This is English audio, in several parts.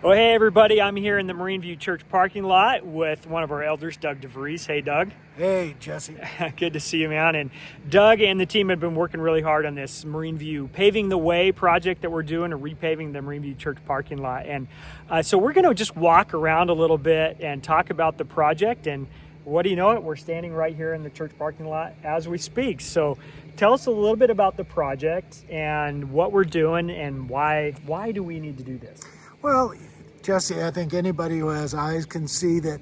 Well, hey everybody, I'm here in the Marine View Church parking lot with one of our elders, Doug DeVries. Hey Doug. Hey Jesse. Good to see you, man. And Doug and the team have been working really hard on this Marine View Paving the Way project that we're doing, or repaving the Marine View Church parking lot. And so we're going to just walk around a little bit and talk about the project. And what do you know it? We're standing right here in the church parking lot as we speak. So tell us a little bit about the project and what we're doing and why do we need to do this? Well, Jesse, I think anybody who has eyes can see that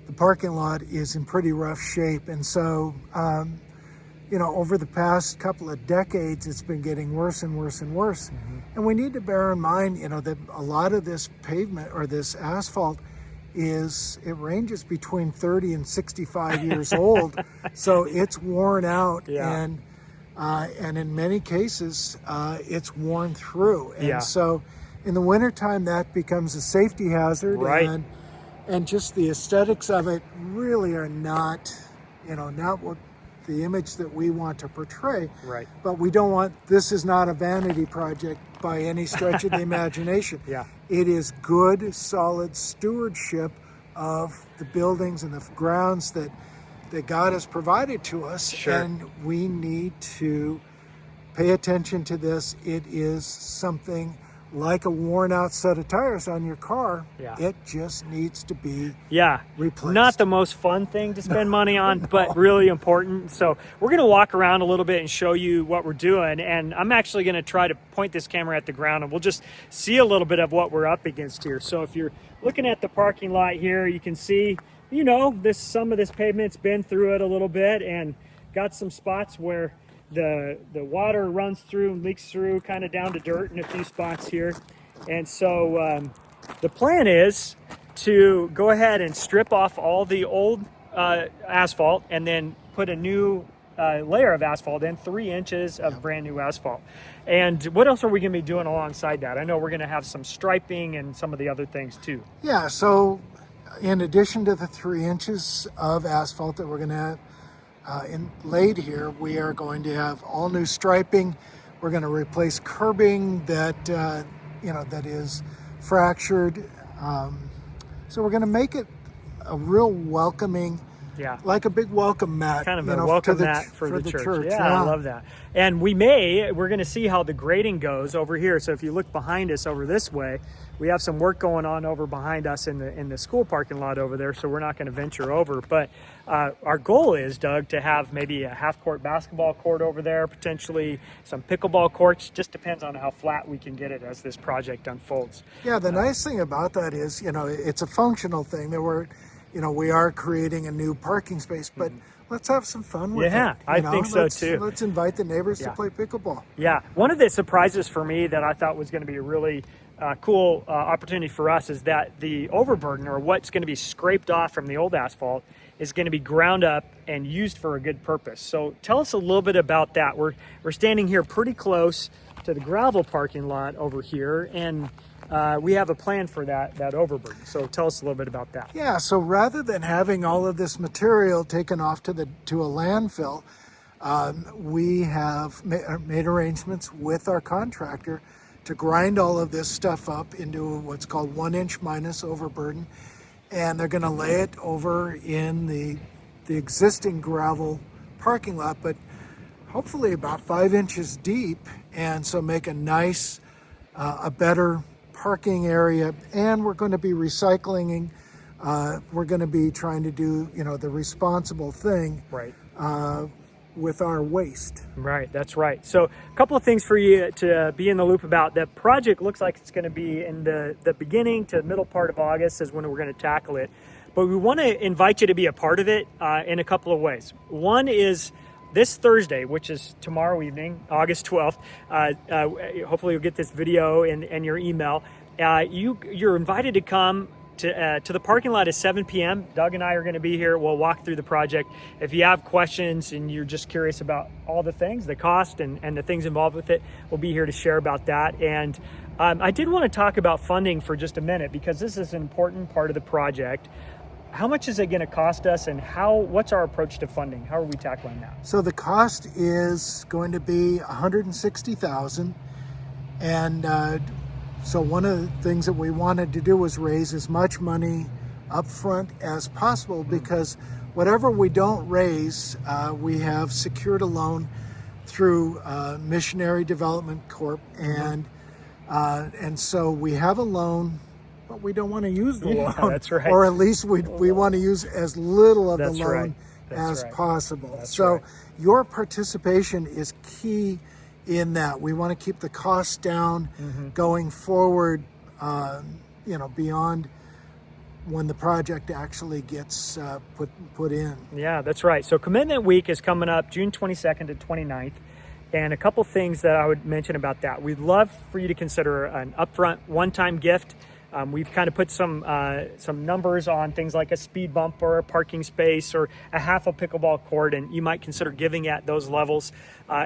the parking lot is in pretty rough shape. And so, over the past couple of decades, it's been getting worse and worse and worse. Mm-hmm. And we need to bear in mind, that a lot of this pavement or this asphalt it ranges between 30 and 65 years old. So it's worn out. Yeah. And in many cases, it's worn through. And yeah. So in the wintertime, that becomes a safety hazard. Right. And just the aesthetics of it really are not what the image that we want to portray. Right. But this is not a vanity project by any stretch of the imagination. Yeah. It is good, solid stewardship of the buildings and the grounds that God has provided to us. Sure. And we need to pay attention to this. It is something like a worn out set of tires on your car. Yeah. It just needs to be replaced. Not the most fun thing to spend money on, but really important. So we're going to walk around a little bit and show you what we're doing. And I'm actually going to try to point this camera at the ground and we'll just see a little bit of what we're up against here. So if you're looking at the parking lot here, you can see, some of this pavement's been through it a little bit and got some spots where the water runs through and leaks through kind of down to dirt in a few spots here. And so the plan is to go ahead and strip off all the old asphalt and then put a new layer of asphalt in, 3 inches of brand new asphalt. And what else are we going to be doing alongside that? I know we're going to have some striping and some of the other things too. Yeah, so in addition to the 3 inches of asphalt that we're going to have laid here, we are going to have all new striping. We're going to replace curbing that is fractured. So we're going to make it a real welcoming, like a big welcome mat, kind of a welcome mat for the church. Yeah, I love that. And we're going to see how the grading goes over here. So if you look behind us over this way, we have some work going on over behind us in the school parking lot over there. So we're not going to venture over. But our goal is, Doug, to have maybe a half-court basketball court over there, potentially some pickleball courts. Just depends on how flat we can get it as this project unfolds. Yeah, the nice thing about that is, it's a functional thing that we are creating a new parking space, but let's have some fun with it. Yeah, I think so too. Let's invite the neighbors to play pickleball. Yeah, one of the surprises for me that I thought was going to be a really cool opportunity for us is that the overburden, or what's going to be scraped off from the old asphalt, is going to be ground up and used for a good purpose. So tell us a little bit about that. We're standing here pretty close to the gravel parking lot over here, and we have a plan for that overburden. So tell us a little bit about that. Yeah, so rather than having all of this material taken off to a landfill, we have made arrangements with our contractor to grind all of this stuff up into what's called 1 inch minus overburden. And they're going to lay it over in the existing gravel parking lot, but hopefully about 5 inches deep. And so make a nice, a better parking area. And we're going to be recycling. We're going to be trying to do, the responsible thing. Right. With our waste. Right, that's right. So a couple of things for you to be in the loop about. The project looks like it's going to be in the beginning to middle part of August is when we're going to tackle it. But we want to invite you to be a part of it in a couple of ways. One is this Thursday, which is tomorrow evening, August 12th. Hopefully you'll get this video in your email. You're invited to come to the parking lot at 7 p.m. Doug and I are going to be here. We'll walk through the project. If you have questions and you're just curious about all the things, the cost and the things involved with it, we'll be here to share about that. And I did want to talk about funding for just a minute because this is an important part of the project. How much is it going to cost us, and what's our approach to funding? How are we tackling that? So the cost is going to be $160,000, and So one of the things that we wanted to do was raise as much money up front as possible, because whatever we don't raise, we have secured a loan through Missionary Development Corp, and so we have a loan, but we don't want to use the loan. That's right. Or at least we want to use as little of That's the loan right. as right. possible. That's So right. your participation is key in that. We want to keep the costs down going forward, beyond when the project actually gets put in. Yeah, that's right. So Commitment Week is coming up June 22nd to 29th. And a couple things that I would mention about that. We'd love for you to consider an upfront one-time gift. We've kind of put some numbers on things like a speed bump or a parking space or a half a pickleball court, and you might consider giving at those levels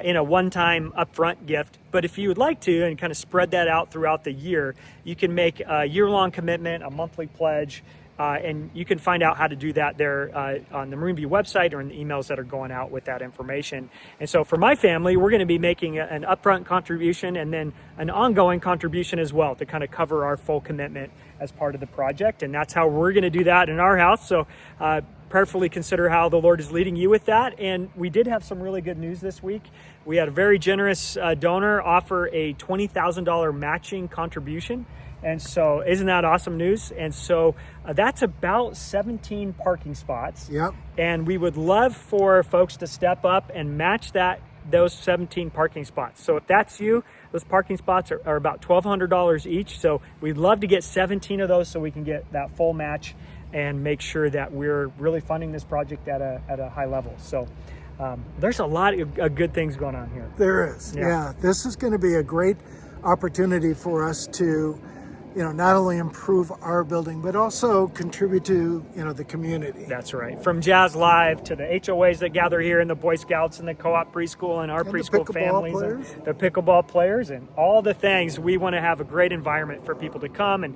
in a one-time upfront gift. But if you would like to and kind of spread that out throughout the year, you can make a year-long commitment, a monthly pledge, and you can find out how to do that there on the Marine View website or in the emails that are going out with that information. And so for my family, we're going to be making an upfront contribution and then an ongoing contribution as well to kind of cover our full commitment as part of the project. And that's how we're going to do that in our house. So prayerfully consider how the Lord is leading you with that. And we did have some really good news this week. We had a very generous donor offer a $20,000 matching contribution. And so isn't that awesome news? And so that's about 17 parking spots. Yep. And we would love for folks to step up and match those 17 parking spots. So if that's you, those parking spots are about $1,200 each. So we'd love to get 17 of those so we can get that full match and make sure that we're really funding this project at a high level. So there's a lot of good things going on here. There is. Yeah. This is going to be a great opportunity for us to not only improve our building, but also contribute to, the community. That's right. From Jazz Live to the HOAs that gather here and the Boy Scouts and the co-op preschool and our preschool families and the pickleball players and all the things. We want to have a great environment for people to come and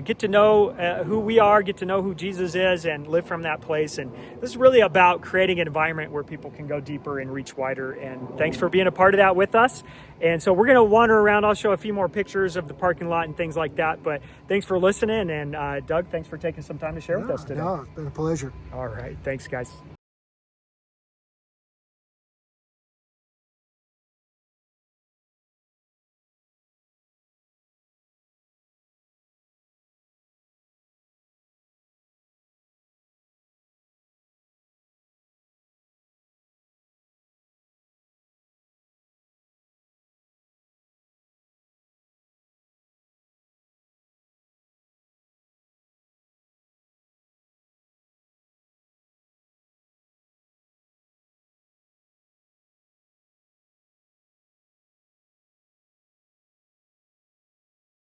get to know who we are, get to know who Jesus is, and live from that place. And this is really about creating an environment where people can go deeper and reach wider. And thanks for being a part of that with us. And so we're going to wander around. I'll show a few more pictures of the parking lot and things like that. But thanks for listening. And Doug, thanks for taking some time to share with us today. No, it's been a pleasure. All right. Thanks, guys.